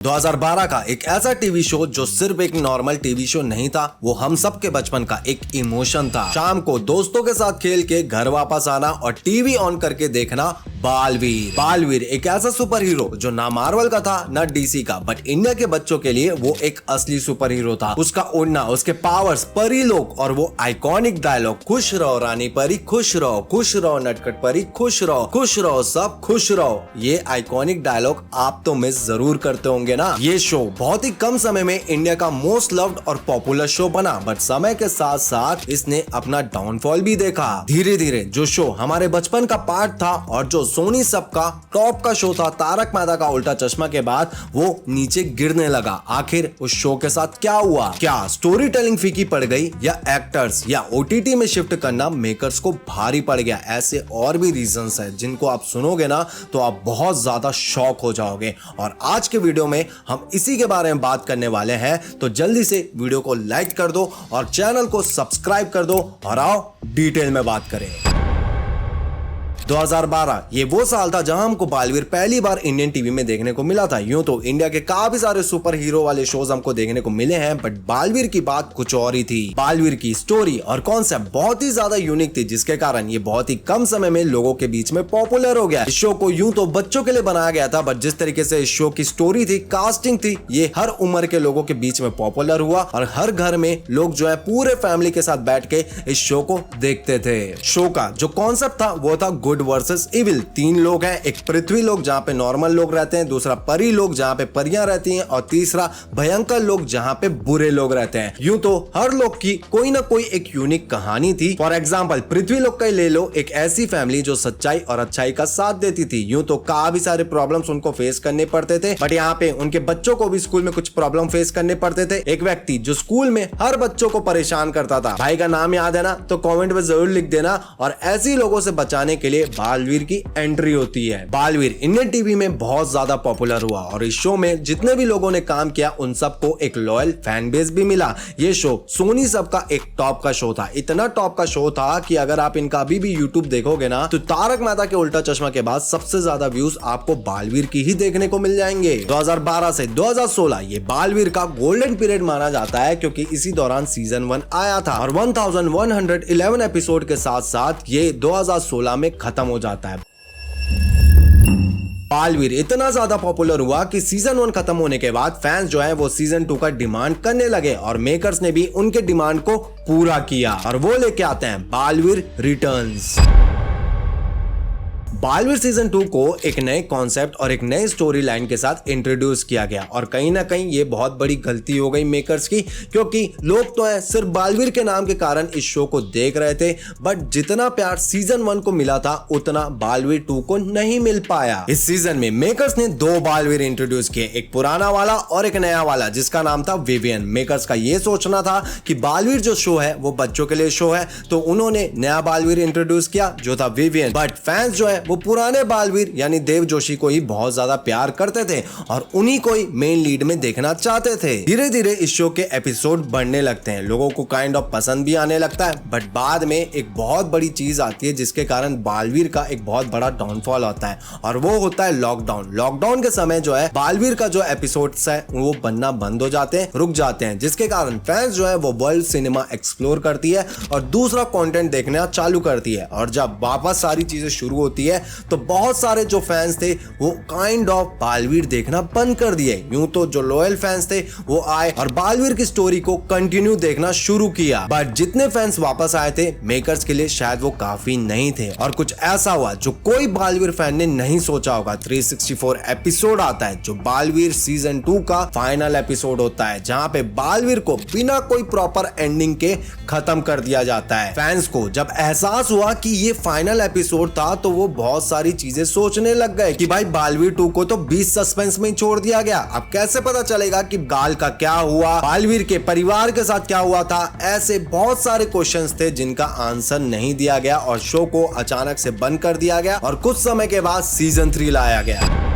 2012 का एक ऐसा टीवी शो जो सिर्फ एक नॉर्मल टीवी शो नहीं था, वो हम सब के बचपन का एक इमोशन था। शाम को दोस्तों के साथ खेल के घर वापस आना और टीवी ऑन करके देखना बालवीर। बालवीर एक ऐसा सुपर हीरो जो ना मार्वल का था ना डीसी का, बट इंडिया के बच्चों के लिए वो एक असली सुपर हीरो था। उसका उड़ना, उसके पावर्स, परी लोग और वो आइकॉनिक डायलॉग, खुश रहो रानी परी खुश रहो नटखट परी खुश रहो सब खुश रहो। ये आइकॉनिक डायलॉग आप तो मिस जरूर करते होंगे ना। ये शो बहुत ही कम समय में इंडिया का मोस्ट लव्ड और पॉपुलर शो बना, बट समय के साथ साथ इसने अपना डाउनफॉल भी देखा। धीरे धीरे जो शो हमारे बचपन का पार्ट था और जो सोनी सब का टॉप का शो था, तारक मेहता का उल्टा चश्मा के बाद वो नीचे गिरने लगा। आखिर उस शो के साथ क्या हुआ? क्या स्टोरी टेलिंग फीकी पड़ गई या एक्टर्स या ओटीटी में शिफ्ट करना मेकर्स को भारी पड़ गया? ऐसे और भी रीजंस है जिनको आप सुनोगे ना तो आप बहुत ज्यादा शॉक हो जाओगे। और आज के वीडियो में हम इसी के बारे में बात करने वाले हैं, तो जल्दी से वीडियो को लाइक कर दो और चैनल को सब्सक्राइब कर दो और आओ डिटेल में बात करें। 2012 ये वो साल था जहां हमको बालवीर पहली बार इंडियन टीवी में देखने को मिला था। यूं तो इंडिया के काफी सारे सुपर हीरो वाले शोज हमको देखने को मिले हैं, बट बालवीर की बात कुछ और ही थी। बालवीर की स्टोरी और कॉन्सेप्ट बहुत ही ज्यादा यूनिक थी, जिसके कारण ये बहुत ही कम समय में लोगों के बीच में पॉपुलर हो गया। इस शो को यूं तो बच्चों के लिए बनाया गया था, बट जिस तरीके से इस शो की स्टोरी थी, कास्टिंग थी, ये हर उम्र के लोगों के बीच में पॉपुलर हुआ और हर घर में लोग जो है पूरे फैमिली के साथ बैठ के इस शो को देखते थे। शो का जो कॉन्सेप्ट था वो था गुड वर्सेस इविल। तीन लोग हैं, एक पृथ्वी लोग जहां पे नॉर्मल लोग रहते हैं, दूसरा परी लोग जहां पे परियां रहती हैं और तीसरा भयंकर लोग जहां पे बुरे लोग रहते हैं। यूं तो हर लोग की कोई ना कोई एक यूनिक कहानी थी। फॉर एग्जांपल पृथ्वी लोग का ले लो, एक ऐसी फैमिली जो सच्चाई और अच्छाई का साथ देती थी। यूं तो काफी सारे प्रॉब्लम्स उनको फेस करने पड़ते थे, बट यहाँ पे उनके बच्चों को भी स्कूल में कुछ प्रॉब्लम फेस करने पड़ते थे। एक व्यक्ति जो स्कूल में हर बच्चों को परेशान करता था, भाई का नाम याद है ना तो कॉमेंट में जरूर लिख देना। और ऐसे लोगों से बचाने के लिए बालवीर की एंट्री होती है। बालवीर इंडियन टीवी में बहुत ज्यादा पॉपुलर हुआ और इस शो में जितने भी लोगों ने काम किया उन सबको एक लॉयल फैन बेस भी मिला। ये शो सोनी सब का एक टॉप का शो था, इतना टॉप का शो था कि अगर आप इनका अभी भी यूट्यूब देखोगे ना तो तारक मेहता के उल्टा चश्मा के बाद सबसे ज्यादा व्यूज आपको बालवीर की ही देखने को मिल जाएंगे। 2012 से 2016 ये बालवीर का गोल्डन पीरियड माना जाता है, क्योंकि इसी दौरान सीजन 1 आया था और 1111 एपिसोड के साथ साथ ये 2016 में खत्म हो जाता है। बालवीर इतना ज्यादा पॉपुलर हुआ कि सीजन 1 खत्म होने के बाद फैंस जो है वो सीजन 2 का डिमांड करने लगे और मेकर्स ने भी उनके डिमांड को पूरा किया और वो लेके आते हैं बालवीर रिटर्न्स। बालवीर सीजन 2 को एक नए कॉन्सेप्ट और एक नए स्टोरी लाइन के साथ इंट्रोड्यूस किया गया और कहीं ना कहीं ये बहुत बड़ी गलती हो गई मेकर्स की, क्योंकि लोग तो है सिर्फ बालवीर के नाम के कारण इस शो को देख रहे थे, बट जितना प्यार सीजन 1 को मिला था उतना बालवीर 2 को नहीं मिल पाया। इस सीजन में मेकर्स ने 2 बालवीर इंट्रोड्यूस किए, एक पुराना वाला और एक नया वाला जिसका नाम था विवियन। मेकर्स का ये सोचना था कि बालवीर जो शो है वो बच्चों के लिए शो है, तो उन्होंने नया बालवीर इंट्रोड्यूस किया जो था विवियन। बट फैंस जो है वो पुराने बालवीर यानी देव जोशी को ही बहुत ज्यादा प्यार करते थे और उन्हीं को ही मेन लीड में देखना चाहते थे। धीरे धीरे इस शो के एपिसोड बढ़ने लगते हैं, लोगों को काइंड ऑफ पसंद भी आने लगता है, बट बाद में एक बहुत बड़ी चीज आती है जिसके कारण बालवीर का एक बहुत बड़ा डाउनफॉल होता है और वो होता है लॉकडाउन। लॉकडाउन के समय जो है बालवीर का जो एपिसोड्स है वो बनना बंद हो जाते हैं, रुक जाते हैं, जिसके कारण फैंस जो है वो वर्ल्ड सिनेमा एक्सप्लोर करती है और दूसरा कंटेंट देखना चालू करती है। और जब वापस सारी चीजें शुरू होती है तो बहुत सारे जो फैंस थे वो काइंड ऑफ बालवीर देखना बंद कर दिए। यूं तो जो लॉयल फैंस थे वो आए और बालवीर की स्टोरी को कंटिन्यू देखना शुरू किया, बट जितने फैंस वापस आए थे मेकर्स के लिए शायद वो काफी नहीं थे और कुछ ऐसा हुआ जो कोई बालवीर फैन ने नहीं सोचा होगा। 364 एपिसोड आता है जो बालवीर सीजन 2 का फाइनल एपिसोड होता है, जहां पे बालवीर को बिना कोई प्रॉपर एंडिंग के खत्म कर दिया जाता है। फैंस को जब एहसास हुआ कि ये फाइनल एपिसोड था तो वो बहुत सारी चीजें सोचने लग गए कि भाई बालवीर 2 को तो 20 सस्पेंस में ही छोड़ दिया गया, अब कैसे पता चलेगा कि गाल का क्या हुआ, बालवीर के परिवार के साथ क्या हुआ था। ऐसे बहुत सारे क्वेश्चंस थे जिनका आंसर नहीं दिया गया और शो को अचानक से बंद कर दिया गया और कुछ समय के बाद सीजन 3 लाया गया।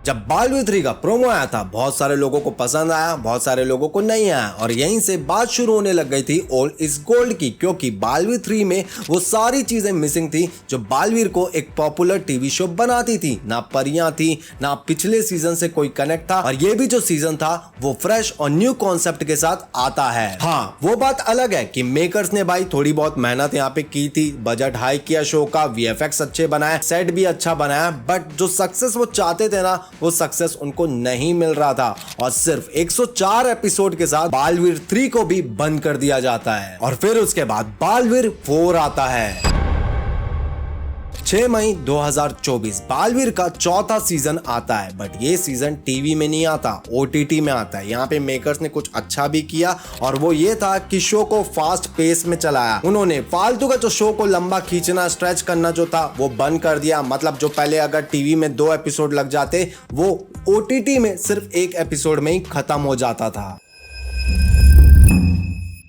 जब बालवीर 3 का प्रोमो आया था बहुत सारे लोगों को पसंद आया, बहुत सारे लोगों को नहीं आया और यहीं से बात शुरू होने लग गई थी ओल्ड इज गोल्ड की, क्योंकि बालवीर 3 में वो सारी चीजें मिसिंग थी जो बालवीर को एक पॉपुलर टीवी शो बनाती थी। ना परियां थी, ना पिछले सीजन से कोई कनेक्ट था और ये भी जो सीजन था वो फ्रेश और न्यू कॉन्सेप्ट के साथ आता है। हाँ, वो बात अलग है कि मेकर्स ने भाई थोड़ी बहुत मेहनत यहाँ पे की थी, बजट हाई किया शो का, वीएफएक्स अच्छे बनाए, सेट भी अच्छा बनाया, बट जो सक्सेस वो चाहते थे ना वो सक्सेस उनको नहीं मिल रहा था और सिर्फ 104 एपिसोड के साथ बालवीर 3 को भी बंद कर दिया जाता है और फिर उसके बाद बालवीर 4 आता है। 6 मई 2024 बालवीर का चौथा सीजन आता है, बट ये सीजन टीवी में नहीं आता, ओटीटी में आता है। यहाँ पे मेकर्स ने कुछ अच्छा भी किया और वो ये था कि शो को फास्ट पेस में चलाया। उन्होंने फालतू का जो शो को लंबा खींचना, स्ट्रेच करना जो था वो बंद कर दिया। मतलब जो पहले अगर टीवी में 2 एपिसोड लग जाते वो ओटीटी में सिर्फ 1 एपिसोड में ही खत्म हो जाता था।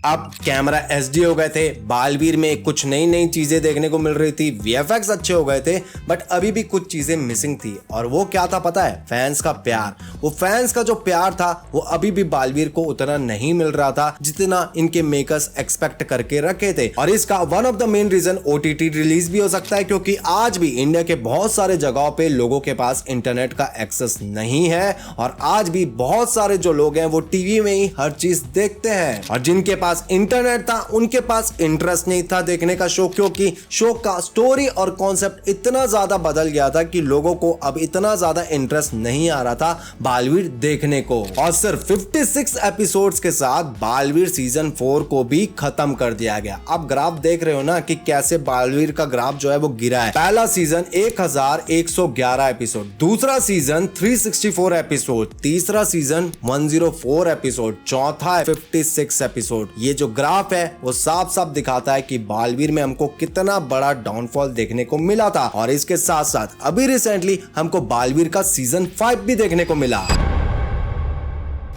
अब कैमरा एचडी हो गए थे, बालवीर में कुछ नई नई चीजें देखने को मिल रही थी, वीएफएक्स अच्छे हो गए थे, बट अभी भी कुछ चीजें मिसिंग थी और वो क्या था पता है? फैंस का प्यार। वो फैंस का जो प्यार था वो अभी भी बालवीर को उतना नहीं मिल रहा था जितना इनके मेकर्स एक्सपेक्ट करके रखे थे और इसका one of the main reason OTT release भी हो सकता है, क्योंकि आज भी इंडिया के बहुत सारे जगहों पे लोगों के पास इंटरनेट का एक्सेस नहीं है और आज भी बहुत सारे जो लोग हैं वो टीवी में ही हर चीज देखते हैं और जिनके पास इंटरनेट था उनके पास इंटरेस्ट नहीं था देखने का शो, क्योंकि शो का स्टोरी और कॉन्सेप्ट इतना ज्यादा बदल गया था कि लोगों को अब इतना ज्यादा इंटरेस्ट नहीं आ रहा था बालवीर देखने को। और सिर्फ 56 एपिसोड्स के साथ बालवीर सीजन 4 को भी खत्म कर दिया गया। अब ग्राफ देख रहे हो ना कि कैसे बालवीर का ग्राफ जो है वो गिरा है। पहला सीजन 1111 एपिसोड, दूसरा सीजन 364 एपिसोड, तीसरा सीजन 104 एपिसोड, चौथा 56 एपिसोड। ये जो ग्राफ है वो साफ साफ दिखाता है कि बालवीर में हमको कितना बड़ा डाउनफॉल देखने को मिला था और इसके साथ साथ अभी रिसेंटली हमको बालवीर का सीजन 5 भी देखने को मिला।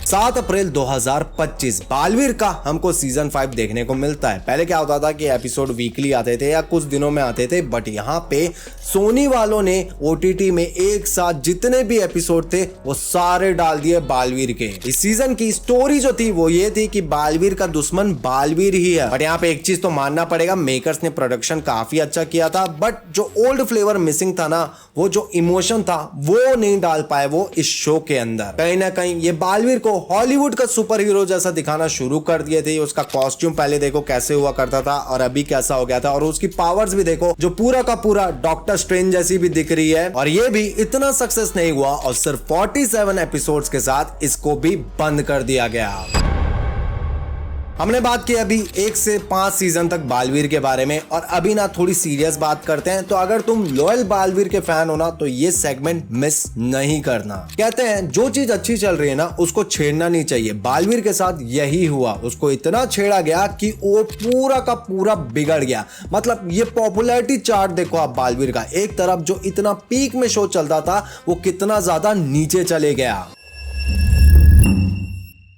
7 अप्रैल 2025 बालवीर का हमको सीजन 5 देखने को मिलता है। पहले क्या होता था कि एपिसोड वीकली आते थे या कुछ दिनों में आते थे, बट यहाँ पे सोनी वालों ने ओटीटी में एक साथ जितने भी एपिसोड थे वो सारे डाल दिए बालवीर के। इस सीजन की स्टोरी जो थी वो ये थी कि बालवीर का दुश्मन बालवीर ही है, बट यहाँ पे एक चीज तो मानना पड़ेगा, मेकर्स ने प्रोडक्शन काफी अच्छा किया था, बट जो ओल्ड फ्लेवर मिसिंग था ना, वो जो इमोशन था वो नहीं डाल पाए वो इस शो के अंदर। कहीं ना कहीं ये बालवीर को हॉलीवुड का सुपर हीरो जैसा दिखाना शुरू कर दिए थे। उसका कॉस्ट्यूम पहले देखो कैसे हुआ करता था और अभी कैसा हो गया था और उसकी पावर्स भी देखो जो पूरा का पूरा डॉक्टर स्ट्रेंज जैसी भी दिख रही है। और ये भी इतना सक्सेस नहीं हुआ और सिर्फ 47 एपिसोड्स के साथ इसको भी बंद कर दिया गया। हमने बात की अभी 1 से 5 सीजन तक बालवीर के बारे में और अभी ना थोड़ी सीरियस बात करते हैं। तो अगर तुम लॉयल बालवीर के फैन हो ना तो ये सेगमेंट मिस नहीं करना। कहते हैं जो चीज अच्छी चल रही है ना उसको छेड़ना नहीं चाहिए। बालवीर के साथ यही हुआ, उसको इतना छेड़ा गया कि वो पूरा का पूरा बिगड़ गया। मतलब ये पॉपुलैरिटी चार्ट देखो आप बालवीर का, एक तरफ जो इतना पीक में शो चलता था वो कितना ज्यादा नीचे चले गया।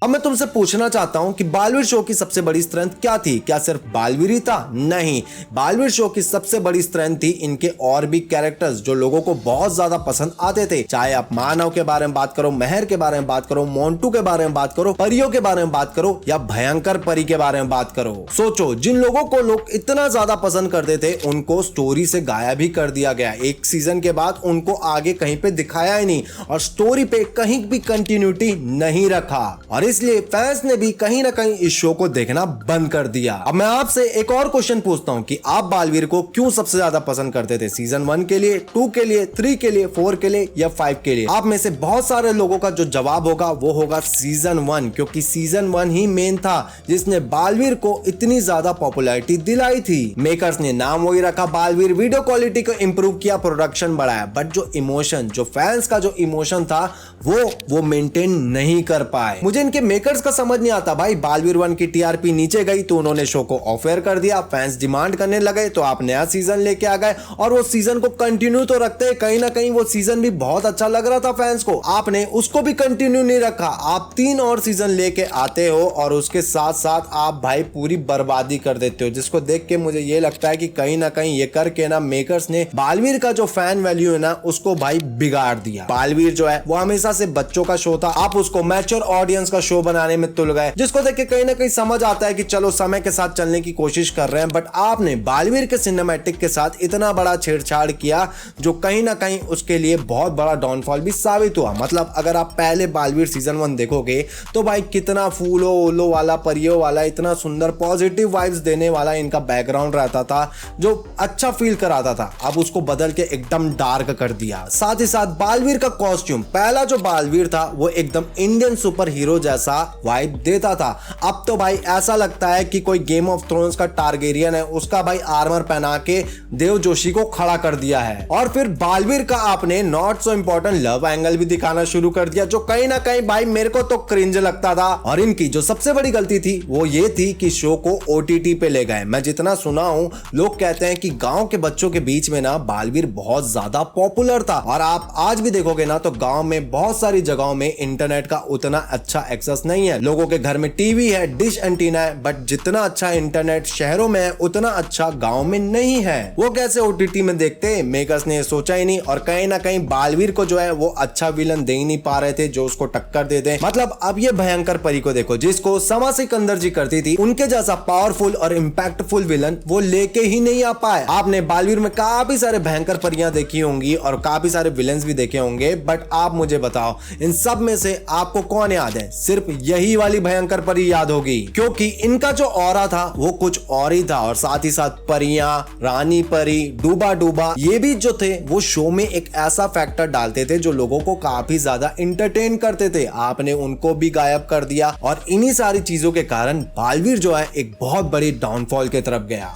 अब मैं तुमसे पूछना चाहता हूं कि बालवीर शो की सबसे बड़ी स्ट्रेंथ क्या थी? क्या सिर्फ बालवीर ही था? नहीं, बालवीर शो की सबसे बड़ी स्ट्रेंथ थी इनके और भी कैरेक्टर्स जो लोगों को बहुत ज्यादा पसंद आते थे। चाहे आप मानव के बारे में बात करो, मेहर के बारे में बात करो, मोंटू के बारे में बात करो, परियों के बारे में बात करो या भयंकर परी के बारे में बात करो। सोचो, जिन लोगों को लोग इतना ज्यादा पसंद करते थे उनको स्टोरी से गायब भी कर दिया गया। एक सीजन के बाद उनको आगे कहीं पे दिखाया ही नहीं और स्टोरी पे कहीं भी कंटिन्यूटी नहीं रखा और इसलिए फैंस ने भी कहीं ना कहीं इस शो को देखना बंद कर दिया। अब मैं आपसे एक और क्वेश्चन पूछता हूं कि आप बालवीर को क्यों सबसे ज्यादा पसंद करते थे? सीजन 1 के लिए, 2 के लिए, 3 के लिए, 4 के लिए या 5 के लिए? आप में से बहुत सारे लोगों का जो जवाब होगा वो होगा सीजन 1, क्योंकि सीजन 1 ही मेन था जिसने बालवीर को इतनी ज्यादा पॉपुलैरिटी दिलाई थी। मेकर्स ने नाम वही रखा बालवीर, वीडियो क्वालिटी को इंप्रूव किया, प्रोडक्शन बढ़ाया, बट जो इमोशन, जो फैंस का जो इमोशन था वो मेंटेन नहीं कर पाए। मुझे इनके इनके मेकर्स का समझ नहीं आता भाई। बालवीर 1 की टीआरपी नीचे गई तो उन्होंने शो को ऑफ एयर कर दिया, फैंस डिमांड करने लगे तो आप नया सीजन लेके आ गए और वो सीजन को कंटिन्यू तो रखते हैं, कहीं ना कहीं वो सीजन भी बहुत अच्छा लग रहा था फैंस को, आपने उसको भी कंटिन्यू नहीं रखा। आप 3 और सीजन लेके आते हो और उसके साथ साथ आप भाई पूरी बर्बादी कर देते हो, जिसको देख के मुझे ये लगता है कि कहीं ना कहीं ये करके ना मेकर्स ने बालवीर का जो फैन वैल्यू है ना उसको भाई बिगाड़ दिया। बालवीर जो है वो हमेशा से बच्चों का शो था, आप उसको मैच्योर ऑडियंस का शो बनाने में तुल गए, जिसको देख के कहीं ना कहीं समझ आता है कि चलो समय के साथ चलने की कोशिश कर रहे हैं, बट आपने बालवीर के सिनेमैटिक के साथ इतना बड़ा छेड़छाड़ किया जो कहीं ना कहीं उसके लिए बहुत बड़ा डाउनफॉल भी साबित हुआ। मतलब अगर आप पहले बालवीर सीजन 1 देखोगे तो भाई कितना फूलो ओलो वाला परियों वाला इतना सुंदर पॉजिटिव वाइब्स देने वाला इनका बैकग्राउंड रहता था जो अच्छा फील कराता था, अब उसको बदल के एकदम डार्क कर दिया। साथ ही साथ बालवीर का कॉस्ट्यूम, पहला जो बालवीर था वो एकदम इंडियन सुपर हीरो जैसा वाइब देता था, अब तो भाई ऐसा लगता है कि कोई गेम ऑफ थ्रोन्स का टारगेरियन है, उसका भाई आर्मर पहना के देव जोशी को खड़ा कर दिया है। और फिर बालवीर का आपने not so important love angle भी दिखाना शुरू कर दिया जो कहीं ना कहीं भाई मेरे को तो क्रिंज लगता था। और इनकी जो सबसे बड़ी गलती थी वो ये थी कि शो को ओटीटी पे ले गए। मैं जितना सुना हूं लोग कहते हैं कि गांव के बच्चों के बीच में ना बालवीर बहुत ज्यादा पॉपुलर था, और आप आज भी देखोगे ना तो गांव में बहुत सारी जगहों में इंटरनेट का उतना अच्छा एक्सेस नहीं है, लोगों के घर में टीवी है, डिश एंटीना है, बट जितना अच्छा इंटरनेट शहरों में है उतना अच्छा गांव में नहीं है। वो कैसे ओटीटी में देखते, मेकर्स ने सोचा ही नहीं, और कहीं ना कहीं बालवीर को जो है वो अच्छा विलन दे ही नहीं पा रहे थे जो उसको टक्कर दे दे। मतलब अब ये भयंकर परी को देखो जिसको समा सिकंदर जी करती थी, उनके जैसा पावरफुल और इम्पैक्टफुल विलन वो लेके ही नहीं आ पाए। आपने बालवीर में काफी सारे भयंकर परियां देखी होंगी और काफी सारे विलन्स भी देखे होंगे, बट आप मुझे बताओ इन सब में से आपको कौन याद है? सिर्फ यही वाली भयंकर परी याद होगी, क्योंकि इनका जो ऑरा था वो कुछ और ही था। और साथ ही साथ परियां, रानी परी, डूबा डूबा, ये भी जो थे वो शो में एक ऐसा फैक्टर डालते थे जो लोगों को काफी ज्यादा इंटरटेन करते थे, आपने उनको भी गायब कर दिया। और इन्हीं सारी चीजों के कारण बालवीर जो है एक बहुत बड़ी डाउनफॉल की तरफ गया।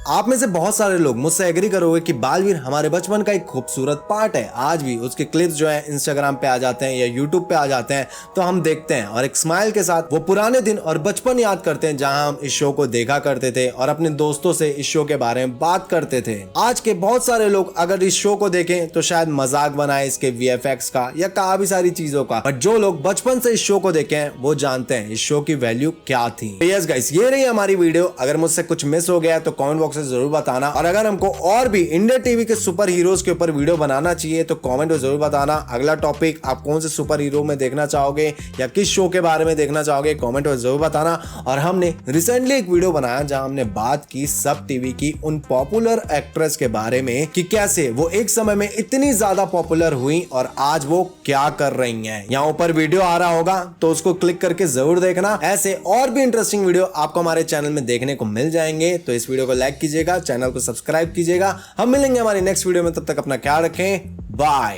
आप में से बहुत सारे लोग मुझसे एग्री करोगे कि बालवीर हमारे बचपन का एक खूबसूरत पार्ट है। आज भी उसके क्लिप्स जो है इंस्टाग्राम पे आ जाते हैं या यूट्यूब पे आ जाते हैं तो हम देखते हैं और एक स्माइल के साथ वो पुराने दिन और बचपन याद करते हैं जहां हम इस शो को देखा करते थे और अपने दोस्तों से इस शो के बारे में बात करते थे। आज के बहुत सारे लोग अगर इस शो को देखें तो शायद मजाक बनाए इसके VFX का या काफी सारी चीजों का, बट जो लोग बचपन से इस शो को देखे हैं वो जानते हैं इस शो की वैल्यू क्या थी। यस गाइस, ये रही हमारी वीडियो। अगर मुझसे कुछ मिस हो गया तो कमेंट बॉक्स जरूर बताना, और अगर हमको और भी इंडिया टीवी के सुपर हीरोज के ऊपर वीडियो बनाना चाहिए तो कमेंट में जरूर बताना। अगला टॉपिक आप कौन से सुपर हीरो में देखना चाहोगे या किस शो के बारे में देखना चाहोगे कमेंट में जरूर बताना। और हमने रिसेंटली एक वीडियो बनाया जहां हमने बात की सब टीवी की उन पॉपुलर एक्ट्रेस के बारे में कि कैसे वो एक समय में इतनी ज्यादा पॉपुलर हुई और आज वो क्या कर रही हैं। यहाँ ऊपर वीडियो आ रहा होगा तो उसको क्लिक करके जरूर देखना। ऐसे और भी इंटरेस्टिंग वीडियो आपको हमारे चैनल में देखने को मिल जाएंगे, तो इस वीडियो को लाइक कीजिएगा, चैनल को सब्सक्राइब कीजिएगा। हम मिलेंगे हमारी नेक्स्ट वीडियो में, तब तक अपना ख्याल रखें, बाय।